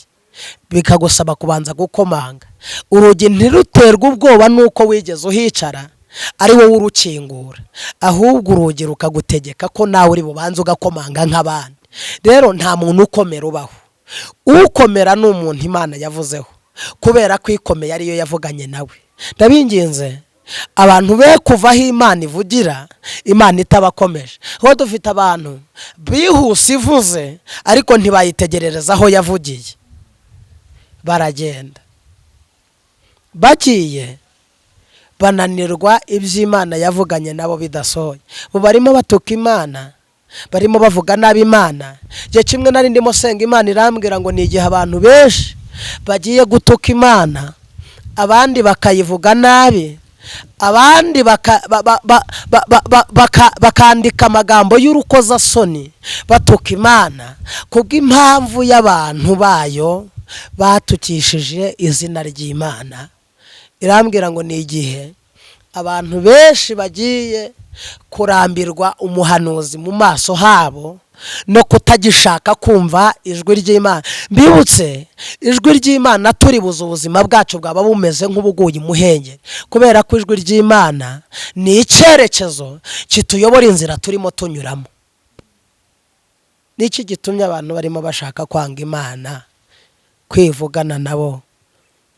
bikagusaba kubanza gukomanga. Urugi ntiruterwe ubwoba nuko wigeze uhicara, ari wowe urukingura, ahubwo urugi rukagutegeka ko nawe uri bubanza ugakomanga nk'abandi. Rero nta muntu ukomera ubaho. Ukomera ni umuntu Imana yavuzeho, kubera ko ikomeye ariyo yavuganye nawe. Ndabinginze abantu be kuvaho Imana ivugira, Imana itabakomeje. Ho dufite abantu bihuse ivuze ariko ntibayitegerereza aho yavugiye, baragenda bagiye bananirwa iby'Imana yavuganye nabo bidasohoye. Bo barimo batuka Imana, barimo bavuga nabi Imana. Je kimwe nari ndimo senga, Imana irambwira ngo ni igihe abantu benshi bagiye gutuka Imana, abandi bakayivuga nabi, abandi bakandika amagambo y'urukozasoni batuka Imana kubw'impamvu y'abantu bayo batukishije izina ry'Imana. Irambwira ngo ni igihe abantu benshi bagiye kurambirwa umuhanuzi mu maso habo no kutagishaka kumva ijwi ry'Imana. Mbibutse ijwi ry'Imana turibuza ubuzima bwacu bwaba bumeze nk'ubuguye imuhengeri, kubera ko ijwi ry'Imana ni icyerekezo kituyobora inzira turimo tunyuramo. Niki gitumye abantu barimo bashaka kwanga Imana, kwivugana nabo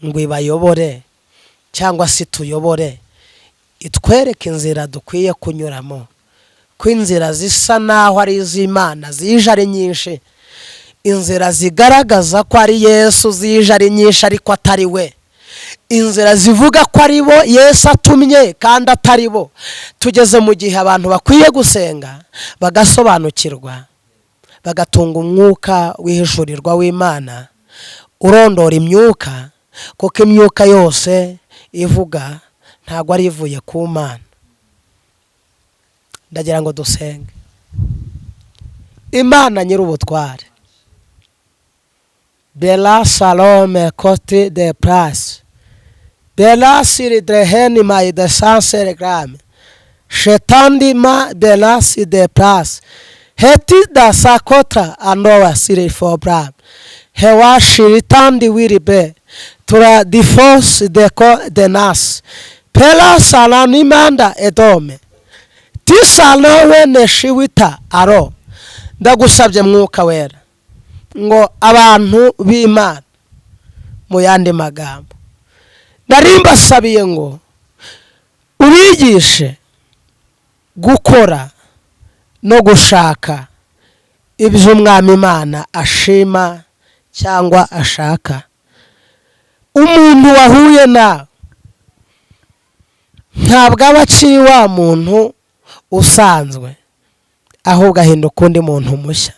ngo ibayobore cyangwa se tuyobore, itwereke inzira dukwiye kunyuramo, ko inzira zisa naho ari iz'Imana zije ari nyinshi, inzira zigaragaza ko ari Yesu zije ari nyinshi ariko atari we, inzira zivuga ko ari bo Yesu atumye kandi atari bo. Tugeze mu gihe abantu bakwiye gusenga bagasobanukirwa, bagatunga umwuka wihishurirwa w'Imana urondora imyuka, kuko imyuka yose ivuga ntabwo ari ivuye ku Mana. Ndagira ngo dusenge. Imana nyir'ubutware, Bela Salome Cote de Place, Bela Siri Dreheni Mai de Sanse Grame, Shetandi Ma Bela Si de Place, Heti da Sakotra Anoa Siri for Bram, Hewa Shiritandi Wiribe, Tura Difos de Nas, Pela Salanimanda Edome, Tisalowe Neshiwita Aro. Ndagusabye Mwuka Wera ngo abantu b'Imana mu yandi magambo, narimba sabiye ngo ubigishe gukora no gushaka ibyo Umwami Imana ashima cyangwa ashaka. Umuntu wahuye nawe ntabwo aba aciye wa muntu usanzwe, ahubwo ahinduka undi muntu mushya.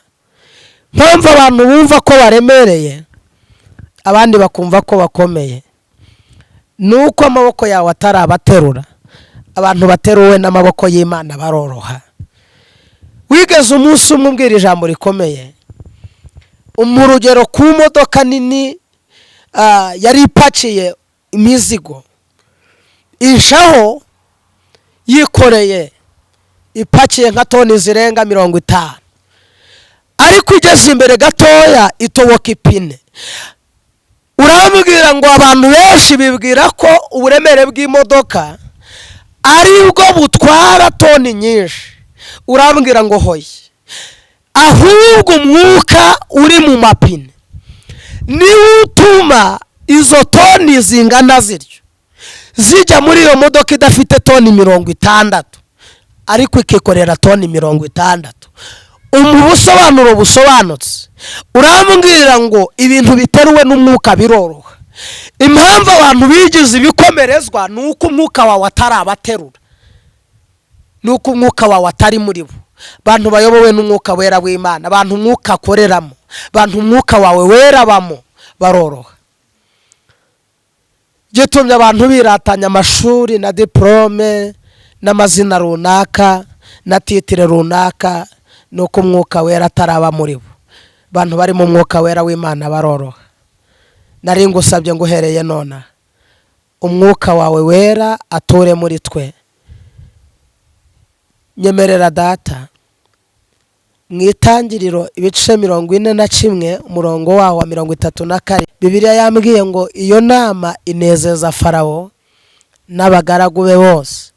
Mpamvu abantu bumva ko baremereye abandi bakumva ko bakomeye, nuko amaboko yawe atarabaterura. Abantu bateruwe n'amaboko y'Imana baroroha. Wigeze umunsi umwe umbwira ijambo rikomeye, umurugero ku modoka nini yari ipakiye imizigo, ishaho yikoreye ipakiye nka toni zirenga 50, ariko igeze imbere gatoya itoboka ipine. Urambwira ngo abantu benshi bibwira ko uburemere bw'imodoka ari bwo butwara toni nyinshi. Urambwira ngo hoye, ahubwo umwuka uri mu mapine niwo utuma izo toni zingana ziryo zijya muri iyo modoka idafite toni 60 ariko ikikorera toni 60. Ubusobanuro busobanutse. Urambwira ngo ibintu biteruwe n'umwuka biroroha. Impamvu abantu bigize ibikomerezwa nuko umwuka wawe atarabaterura, nuko umwuka wawe atari muri bo. Bantu bayobowe n'umwuka wera w'Imana, abantu umwuka akoreramo, bantu umwuka wawe wera bamo, baroroha. Gitumye abantu biratanya amashuri na diplome n'amazina runaka na titire runaka, nuko umwuka wera ataraba muri bo. Bantu bari mu mwuka wera w'Imana baroroha. Nari ngusabye ngo uhereye nona umwuka wawe wera ature muri twe. Nyemerera Data, mwitangiriro ibice 41 umurongo waho wa 34, Bibiliya yambwiye ngo iyo nama inezeza Farawo n'abagaragu be bose,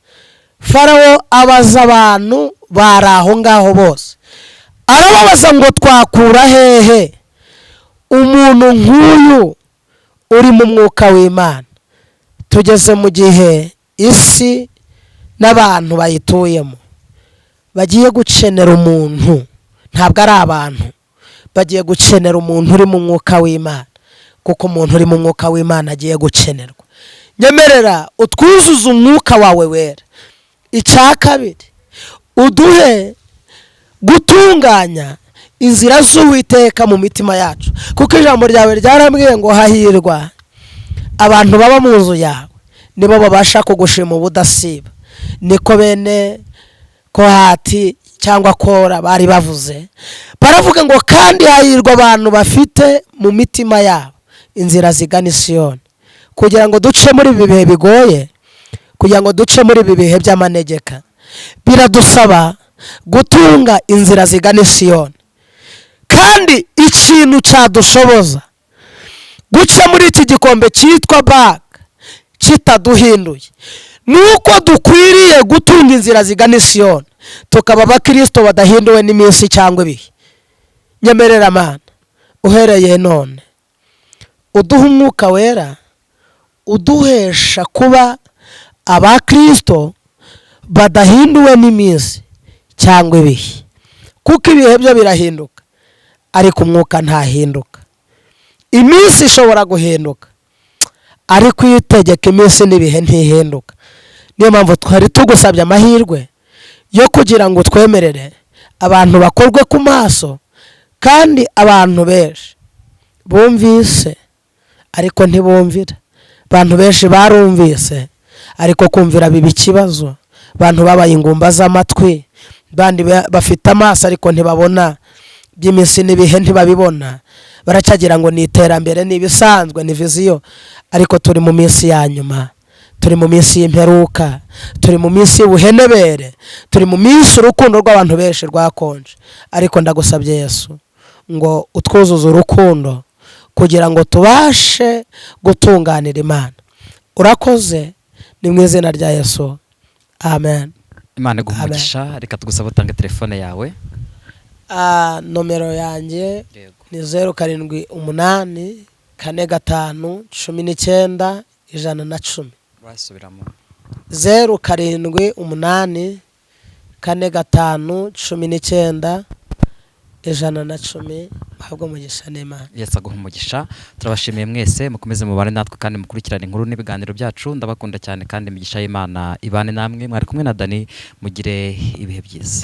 Farawo abaza abantu bari aho ngaho bose, arababaza ngo twakura hehe umuntu nk'uyu uri mu mwuka w'Imana? Tugeze mu gihe isi n'abantu bayituyemo bagiye gukenera umuntu, ntabwo ari abantu, bagiye gukenera umuntu uri mu mwuka w'Imana, kuko umuntu uri mu mwuka w'Imana agiye gukenerwa. Nyemerera utwuzuze umwuka wawe wera. Icya kabiri, uduhe gutunganya inzira z'Uwiteka mu mitima yacu, kuko ijambo ryawe ryarambwiye ngo hahirwa abantu baba mu nzu yawe, nibo babasha kugushima ubudasiba. Niko bene Kohati cyangwa Kora bari bavuze, baravuga ngo kandi hahirwa abantu bafite mu mitima yabo inzira zigana i Siyoni. Kugira ngo duce muri ibi bihe bigoye, kugira ngo duce muri ibi bihe by'amanegeka, biradusaba gutunga inzira zigana i Siyoni. Kandi ikintu cyadushoboza guca muri iki gikombe cyitwa baga kitaduhinduye, nuko dukwiriye gutunga inzira zigana i Siyoni, tukaba abakristo badahinduwe n'iminsi cyangwa ibihe. Nyemerera Mana, uhereye none uduha umwuka wera, uduhesha kuba abakristo badahinduwe n'iminsi cyangwa ibihe, kuko ibihe byo birahinduka ariko umwuka ntahinduka. Iminsi ishobora guhinduka ariko iyo utegeka iminsi n'ibihe ntihinduka. Niyo mpamvu twari tugusabye amahirwe yo kugira ngo twemerere abantu bakorwe ku maso, kandi abantu benshi bumvise ariko ntibumvira. Abantu benshi barumvise ariko kumvira biba ikibazo. Abantu babaye ingumba z'amatwi, bandi bafite amaso ariko ntibabona, by'iminsi n'ibihe ntibabibona. Baracyagira ngo ni iterambere, ni ibisanzwe, ni viziyo, ariko turi mu minsi ya nyuma, turi mu minsi y'imperuka, turi mu minsi y'ubuhenebere, turi mu minsi urukundo rw'abantu benshi rwakonje. Ariko ndagusabye Yesu ngo utwuzuze urukundo kugira ngo tubashe gutunganira Imana. Urakoze, ni mu izina rya Yesu, amen. Imana iguha. Reka tugusaba utange telefone yawe. Nomero yanjye ni 0784519110. Wasubiramo. 0784519110. Habwo umugisha n'Imana. Yesu aguha umugisha. Turabashimiye mwese, mukomeze mubane natwe kandi mukurikirane inkuru n'ibiganiro byacu. Ndabakunda cyane kandi imigisha y'Imana ibane namwe. Mwari kumwe na Dani, mugire ibihe byiza.